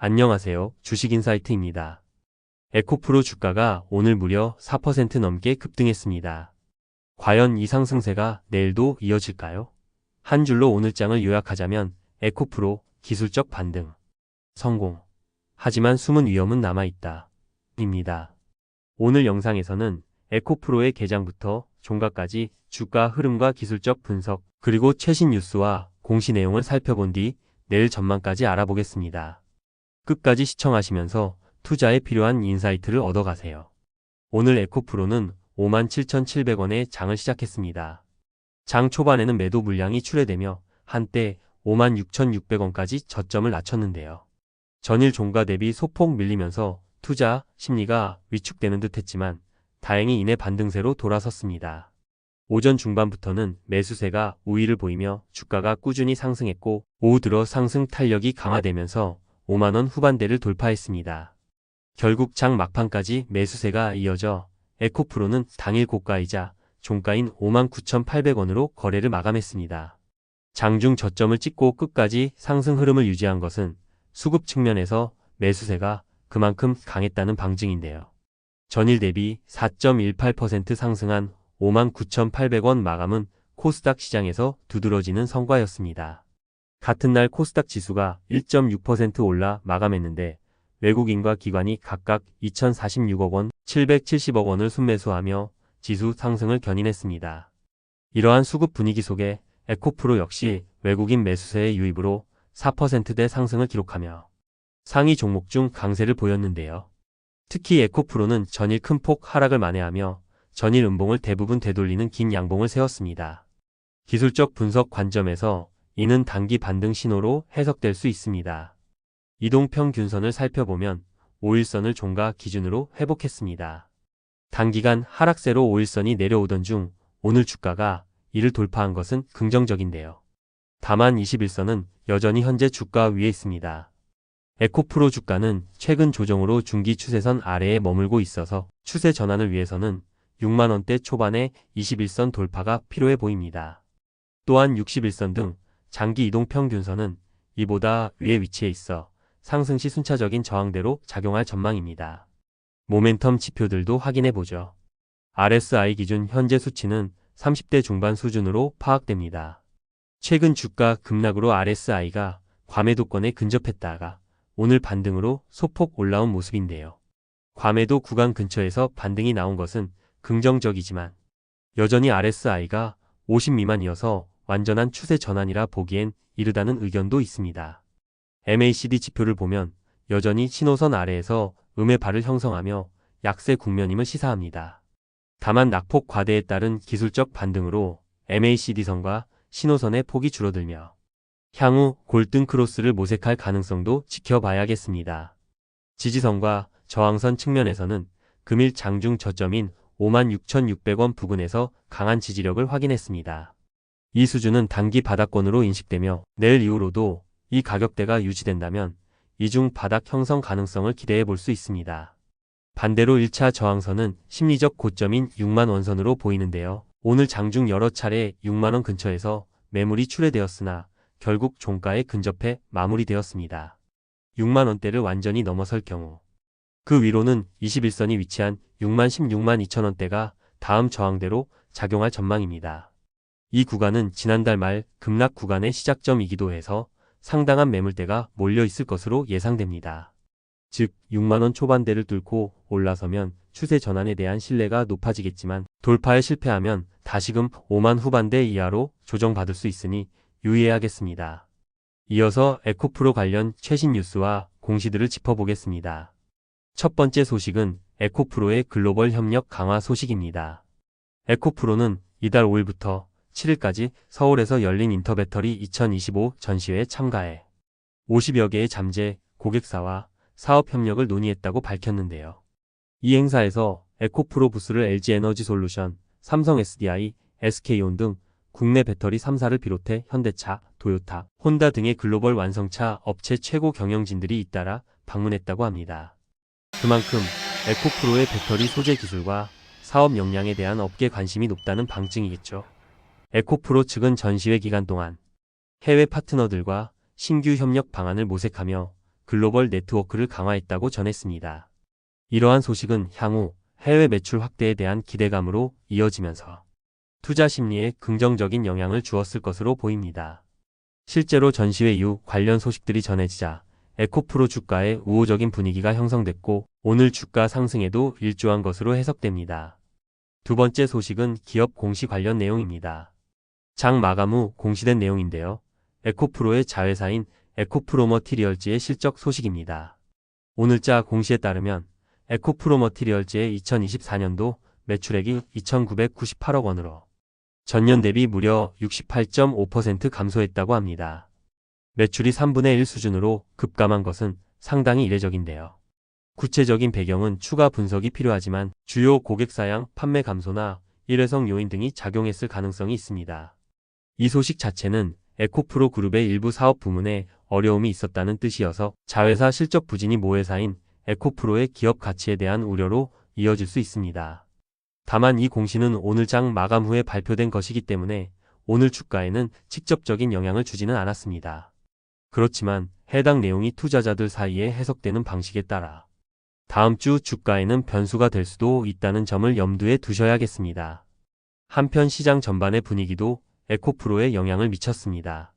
안녕하세요. 주식인사이트입니다. 에코프로 주가가 오늘 무려 4% 넘게 급등했습니다. 과연 이 상승세가 내일도 이어질까요? 한 줄로 오늘 장을 요약하자면 에코프로 기술적 반등, 성공. 하지만 숨은 위험은 남아있다. 입니다. 오늘 영상에서는 에코프로의 개장부터 종가까지 주가 흐름과 기술적 분석, 그리고 최신 뉴스와 공시 내용을 살펴본 뒤 내일 전망까지 알아보겠습니다. 끝까지 시청하시면서 투자에 필요한 인사이트를 얻어가세요. 오늘 에코프로는 57,700원에 장을 시작했습니다. 장 초반에는 매도 물량이 출회되며 한때 56,600원까지 저점을 낮췄는데요. 전일 종가 대비 소폭 밀리면서 투자 심리가 위축되는 듯 했지만 다행히 이내 반등세로 돌아섰습니다. 오전 중반부터는 매수세가 우위를 보이며 주가가 꾸준히 상승했고 오후 들어 상승 탄력이 강화되면서 5만원 후반대를 돌파했습니다. 결국 장 막판까지 매수세가 이어져 에코프로는 당일 고가이자 종가인 59,800원으로 거래를 마감했습니다. 장중 저점을 찍고 끝까지 상승 흐름을 유지한 것은 수급 측면에서 매수세가 그만큼 강했다는 방증인데요. 전일 대비 4.18% 상승한 59,800원 마감은 코스닥 시장에서 두드러지는 성과였습니다. 같은 날 코스닥 지수가 1.6% 올라 마감했는데 외국인과 기관이 각각 2,046억 원, 770억 원을 순매수하며 지수 상승을 견인했습니다. 이러한 수급 분위기 속에 에코프로 역시 외국인 매수세의 유입으로 4%대 상승을 기록하며 상위 종목 중 강세를 보였는데요. 특히 에코프로는 전일 큰 폭 하락을 만회하며 전일 음봉을 대부분 되돌리는 긴 양봉을 세웠습니다. 기술적 분석 관점에서 이는 단기 반등 신호로 해석될 수 있습니다. 이동평균선을 살펴보면 5일선을 종가 기준으로 회복했습니다. 단기간 하락세로 5일선이 내려오던 중 오늘 주가가 이를 돌파한 것은 긍정적인데요. 다만 21선은 여전히 현재 주가 위에 있습니다. 에코프로 주가는 최근 조정으로 중기 추세선 아래에 머물고 있어서 추세 전환을 위해서는 6만원대 초반의 21선 돌파가 필요해 보입니다. 또한 61선 등 장기 이동평균선은 이보다 위에 위치해 있어 상승 시 순차적인 저항대로 작용할 전망입니다. 모멘텀 지표들도 확인해보죠. RSI 기준 현재 수치는 30대 중반 수준으로 파악됩니다. 최근 주가 급락으로 RSI가 과매도권에 근접했다가 오늘 반등으로 소폭 올라온 모습인데요. 과매도 구간 근처에서 반등이 나온 것은 긍정적이지만 여전히 RSI가 50 미만이어서 완전한 추세 전환이라 보기엔 이르다는 의견도 있습니다. MACD 지표를 보면 여전히 신호선 아래에서 음의 발을 형성하며 약세 국면임을 시사합니다. 다만 낙폭 과대에 따른 기술적 반등으로 MACD선과 신호선의 폭이 줄어들며 향후 골든 크로스를 모색할 가능성도 지켜봐야겠습니다. 지지선과 저항선 측면에서는 금일 장중 저점인 56,600원 부근에서 강한 지지력을 확인했습니다. 이 수준은 단기 바닥권으로 인식되며 내일 이후로도 이 가격대가 유지된다면 이중 바닥 형성 가능성을 기대해 볼 수 있습니다. 반대로 1차 저항선은 심리적 고점인 6만 원선으로 보이는데요. 오늘 장중 여러 차례 6만원 근처에서 매물이 출회되었으나 결국 종가에 근접해 마무리되었습니다. 6만원대를 완전히 넘어설 경우 그 위로는 21선이 위치한 6만 16만 2천원대가 다음 저항대로 작용할 전망입니다. 이 구간은 지난달 말 급락 구간의 시작점이기도 해서 상당한 매물대가 몰려 있을 것으로 예상됩니다. 즉 6만원 초반대를 뚫고 올라서면 추세 전환에 대한 신뢰가 높아지겠지만 돌파에 실패하면 다시금 5만 후반대 이하로 조정받을 수 있으니 유의해야겠습니다. 이어서 에코프로 관련 최신 뉴스와 공시들을 짚어보겠습니다. 첫 번째 소식은 에코프로의 글로벌 협력 강화 소식입니다. 에코프로는 이달 5일부터 7일까지 서울에서 열린 인터배터리 2025 전시회에 참가해 50여 개의 잠재 고객사와 사업 협력을 논의했다고 밝혔는데요. 이 행사에서 에코프로 부스를 LG에너지솔루션, 삼성 SDI, SK온 등 국내 배터리 3사를 비롯해 현대차, 도요타, 혼다 등의 글로벌 완성차 업체 최고 경영진들이 잇따라 방문했다고 합니다. 그만큼 에코프로의 배터리 소재 기술과 사업 역량에 대한 업계 관심이 높다는 방증이겠죠. 에코프로 측은 전시회 기간 동안 해외 파트너들과 신규 협력 방안을 모색하며 글로벌 네트워크를 강화했다고 전했습니다. 이러한 소식은 향후 해외 매출 확대에 대한 기대감으로 이어지면서 투자 심리에 긍정적인 영향을 주었을 것으로 보입니다. 실제로 전시회 이후 관련 소식들이 전해지자 에코프로 주가에 우호적인 분위기가 형성됐고 오늘 주가 상승에도 일조한 것으로 해석됩니다. 두 번째 소식은 기업 공시 관련 내용입니다. 장 마감 후 공시된 내용인데요. 에코프로의 자회사인 에코프로머티리얼즈의 실적 소식입니다. 오늘자 공시에 따르면 에코프로머티리얼즈의 2024년도 매출액이 2,998억 원으로 전년 대비 무려 68.5% 감소했다고 합니다. 매출이 3분의 1 수준으로 급감한 것은 상당히 이례적인데요. 구체적인 배경은 추가 분석이 필요하지만 주요 고객사양 판매 감소나 일회성 요인 등이 작용했을 가능성이 있습니다. 이 소식 자체는 에코프로 그룹의 일부 사업 부문에 어려움이 있었다는 뜻이어서 자회사 실적 부진이 모회사인 에코프로의 기업 가치에 대한 우려로 이어질 수 있습니다. 다만 이 공시는 오늘 장 마감 후에 발표된 것이기 때문에 오늘 주가에는 직접적인 영향을 주지는 않았습니다. 그렇지만 해당 내용이 투자자들 사이에 해석되는 방식에 따라 다음 주 주가에는 변수가 될 수도 있다는 점을 염두에 두셔야겠습니다. 한편 시장 전반의 분위기도 에코프로에 영향을 미쳤습니다.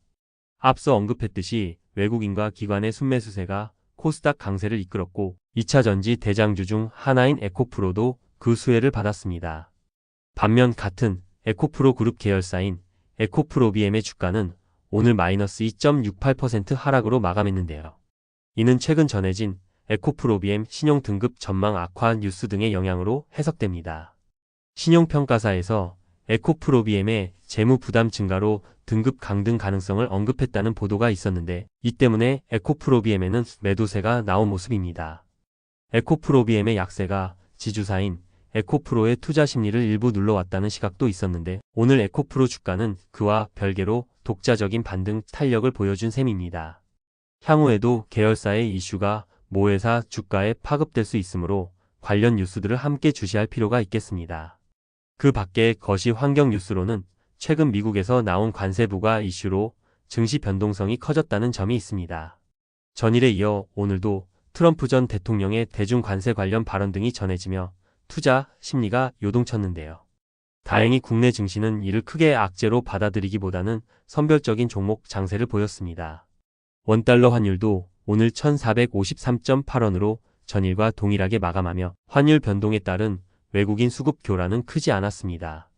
앞서 언급했듯이 외국인과 기관의 순매수세가 코스닥 강세를 이끌었고 2차 전지 대장주 중 하나인 에코프로도 그 수혜를 받았습니다. 반면 같은 에코프로 그룹 계열사인 에코프로비엠의 주가는 오늘 마이너스 2.68% 하락으로 마감했는데요. 이는 최근 전해진 에코프로비엠 신용등급 전망 악화 뉴스 등의 영향으로 해석됩니다. 신용평가사에서 에코프로비엠의 재무 부담 증가로 등급 강등 가능성을 언급했다는 보도가 있었는데 이 때문에 에코프로비엠에는 매도세가 나온 모습입니다. 에코프로비엠의 약세가 지주사인 에코프로의 투자 심리를 일부 눌러왔다는 시각도 있었는데 오늘 에코프로 주가는 그와 별개로 독자적인 반등 탄력을 보여준 셈입니다. 향후에도 계열사의 이슈가 모회사 주가에 파급될 수 있으므로 관련 뉴스들을 함께 주시할 필요가 있겠습니다. 그 밖에 거시 환경 뉴스로는 최근 미국에서 나온 관세 부과 이슈로 증시 변동성이 커졌다는 점이 있습니다. 전일에 이어 오늘도 트럼프 전 대통령의 대중 관세 관련 발언 등이 전해지며 투자 심리가 요동쳤는데요. 다행히 국내 증시는 이를 크게 악재로 받아들이기보다는 선별적인 종목 장세를 보였습니다. 원달러 환율도 오늘 1,453.8원으로 전일과 동일하게 마감하며 환율 변동에 따른 외국인 수급 교란은 크지 않았습니다.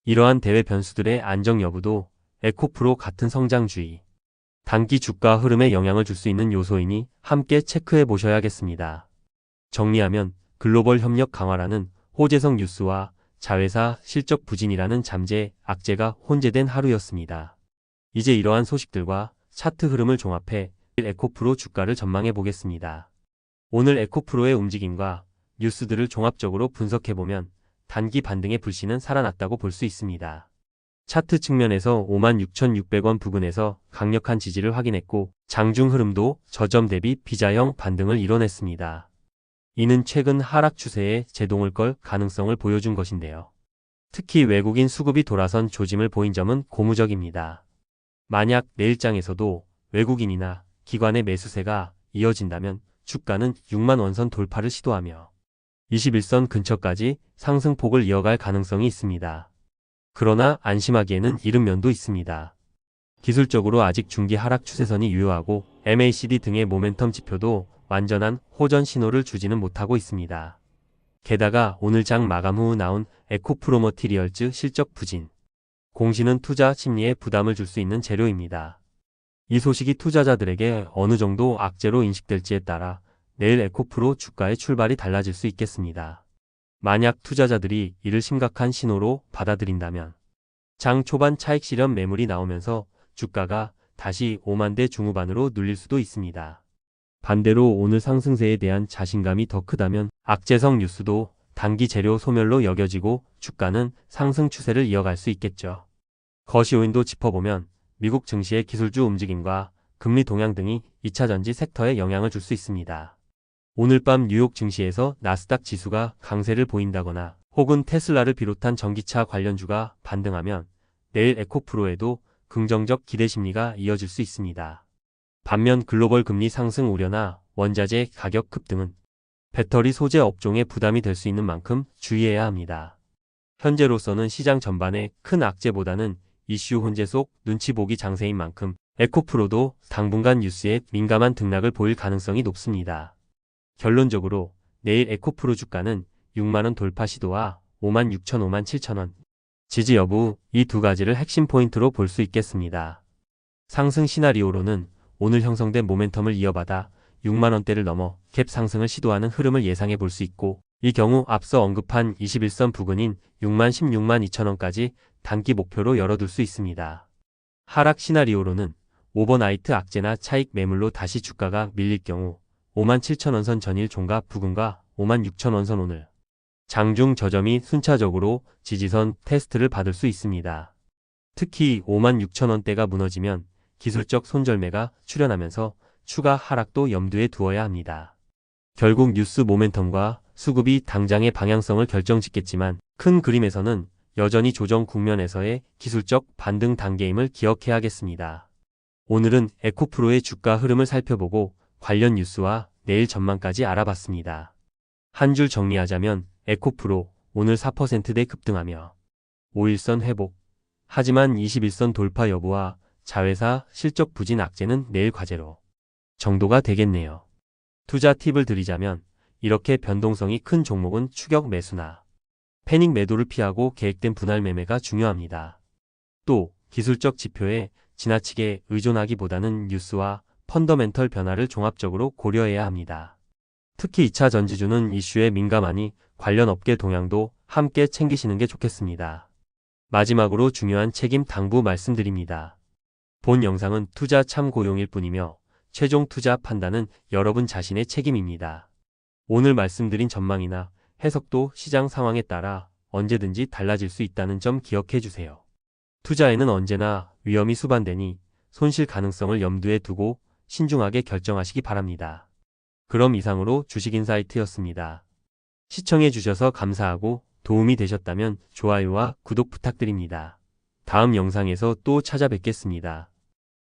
이러한 대외 변수들의 안정 여부도 에코프로 같은 성장주의, 단기 주가 흐름에 영향을 줄 수 있는 요소이니 함께 체크해 보셔야겠습니다. 정리하면 글로벌 협력 강화라는 호재성 뉴스와 자회사 실적 부진이라는 잠재 악재가 혼재된 하루였습니다. 이제 이러한 소식들과 차트 흐름을 종합해 에코프로 주가를 전망해 보겠습니다. 오늘 에코프로의 움직임과 뉴스들을 종합적으로 분석해보면 단기 반등의 불씨는 살아났다고 볼 수 있습니다. 차트 측면에서 56,600원 부근에서 강력한 지지를 확인했고 장중 흐름도 저점 대비 비자형 반등을 이뤄냈습니다. 이는 최근 하락 추세에 제동을 걸 가능성을 보여준 것인데요. 특히 외국인 수급이 돌아선 조짐을 보인 점은 고무적입니다. 만약 내일장에서도 외국인이나 기관의 매수세가 이어진다면 주가는 6만 원선 돌파를 시도하며 21선 근처까지 상승폭을 이어갈 가능성이 있습니다. 그러나 안심하기에는 이른 면도 있습니다. 기술적으로 아직 중기 하락 추세선이 유효하고 MACD 등의 모멘텀 지표도 완전한 호전 신호를 주지는 못하고 있습니다. 게다가 오늘 장 마감 후 나온 에코프로머티리얼즈 실적 부진 공시는 투자 심리에 부담을 줄 수 있는 재료입니다. 이 소식이 투자자들에게 어느 정도 악재로 인식될지에 따라 내일 에코프로 주가의 출발이 달라질 수 있겠습니다. 만약 투자자들이 이를 심각한 신호로 받아들인다면 장 초반 차익 실현 매물이 나오면서 주가가 다시 5만대 중후반으로 눌릴 수도 있습니다. 반대로 오늘 상승세에 대한 자신감이 더 크다면 악재성 뉴스도 단기 재료 소멸로 여겨지고 주가는 상승 추세를 이어갈 수 있겠죠. 거시 요인도 짚어보면 미국 증시의 기술주 움직임과 금리 동향 등이 2차 전지 섹터에 영향을 줄 수 있습니다. 오늘 밤 뉴욕 증시에서 나스닥 지수가 강세를 보인다거나 혹은 테슬라를 비롯한 전기차 관련주가 반등하면 내일 에코프로에도 긍정적 기대 심리가 이어질 수 있습니다. 반면 글로벌 금리 상승 우려나 원자재 가격 급등은 배터리 소재 업종에 부담이 될 수 있는 만큼 주의해야 합니다. 현재로서는 시장 전반에 큰 악재보다는 이슈 혼재 속 눈치 보기 장세인 만큼 에코프로도 당분간 뉴스에 민감한 등락을 보일 가능성이 높습니다. 결론적으로 내일 에코프로 주가는 6만원 돌파 시도와 56,000, 57,000원 지지 여부 이 두 가지를 핵심 포인트로 볼 수 있겠습니다. 상승 시나리오로는 오늘 형성된 모멘텀을 이어받아 6만원대를 넘어 갭 상승을 시도하는 흐름을 예상해 볼 수 있고, 이 경우 앞서 언급한 21선 부근인 6만 16만 2천원까지 단기 목표로 열어둘 수 있습니다. 하락 시나리오로는 오버나이트 악재나 차익 매물로 다시 주가가 밀릴 경우 5만 7천원선 전일 종가 부근과 5만 6천원선 오늘 장중 저점이 순차적으로 지지선 테스트를 받을 수 있습니다. 특히 5만 6천원대가 무너지면 기술적 손절매가 출현하면서 추가 하락도 염두에 두어야 합니다. 결국 뉴스 모멘텀과 수급이 당장의 방향성을 결정짓겠지만 큰 그림에서는 여전히 조정 국면에서의 기술적 반등 단계임을 기억해야겠습니다. 오늘은 에코프로의 주가 흐름을 살펴보고 관련 뉴스와 내일 전망까지 알아봤습니다. 한 줄 정리하자면 에코프로 오늘 4%대 급등하며 5일선 회복, 하지만 21선 돌파 여부와 자회사 실적 부진 악재는 내일 과제로 정도가 되겠네요. 투자 팁을 드리자면 이렇게 변동성이 큰 종목은 추격 매수나 패닉 매도를 피하고 계획된 분할 매매가 중요합니다. 또 기술적 지표에 지나치게 의존하기보다는 뉴스와 펀더멘털 변화를 종합적으로 고려해야 합니다. 특히 2차 전지주는 이슈에 민감하니 관련 업계 동향도 함께 챙기시는 게 좋겠습니다. 마지막으로 중요한 책임 당부 말씀드립니다. 본 영상은 투자 참고용일 뿐이며 최종 투자 판단은 여러분 자신의 책임입니다. 오늘 말씀드린 전망이나 해석도 시장 상황에 따라 언제든지 달라질 수 있다는 점 기억해 주세요. 투자에는 언제나 위험이 수반되니 손실 가능성을 염두에 두고 신중하게 결정하시기 바랍니다. 그럼 이상으로 주식인사이트였습니다. 시청해 주셔서 감사하고 도움이 되셨다면 좋아요와 구독 부탁드립니다. 다음 영상에서 또 찾아뵙겠습니다.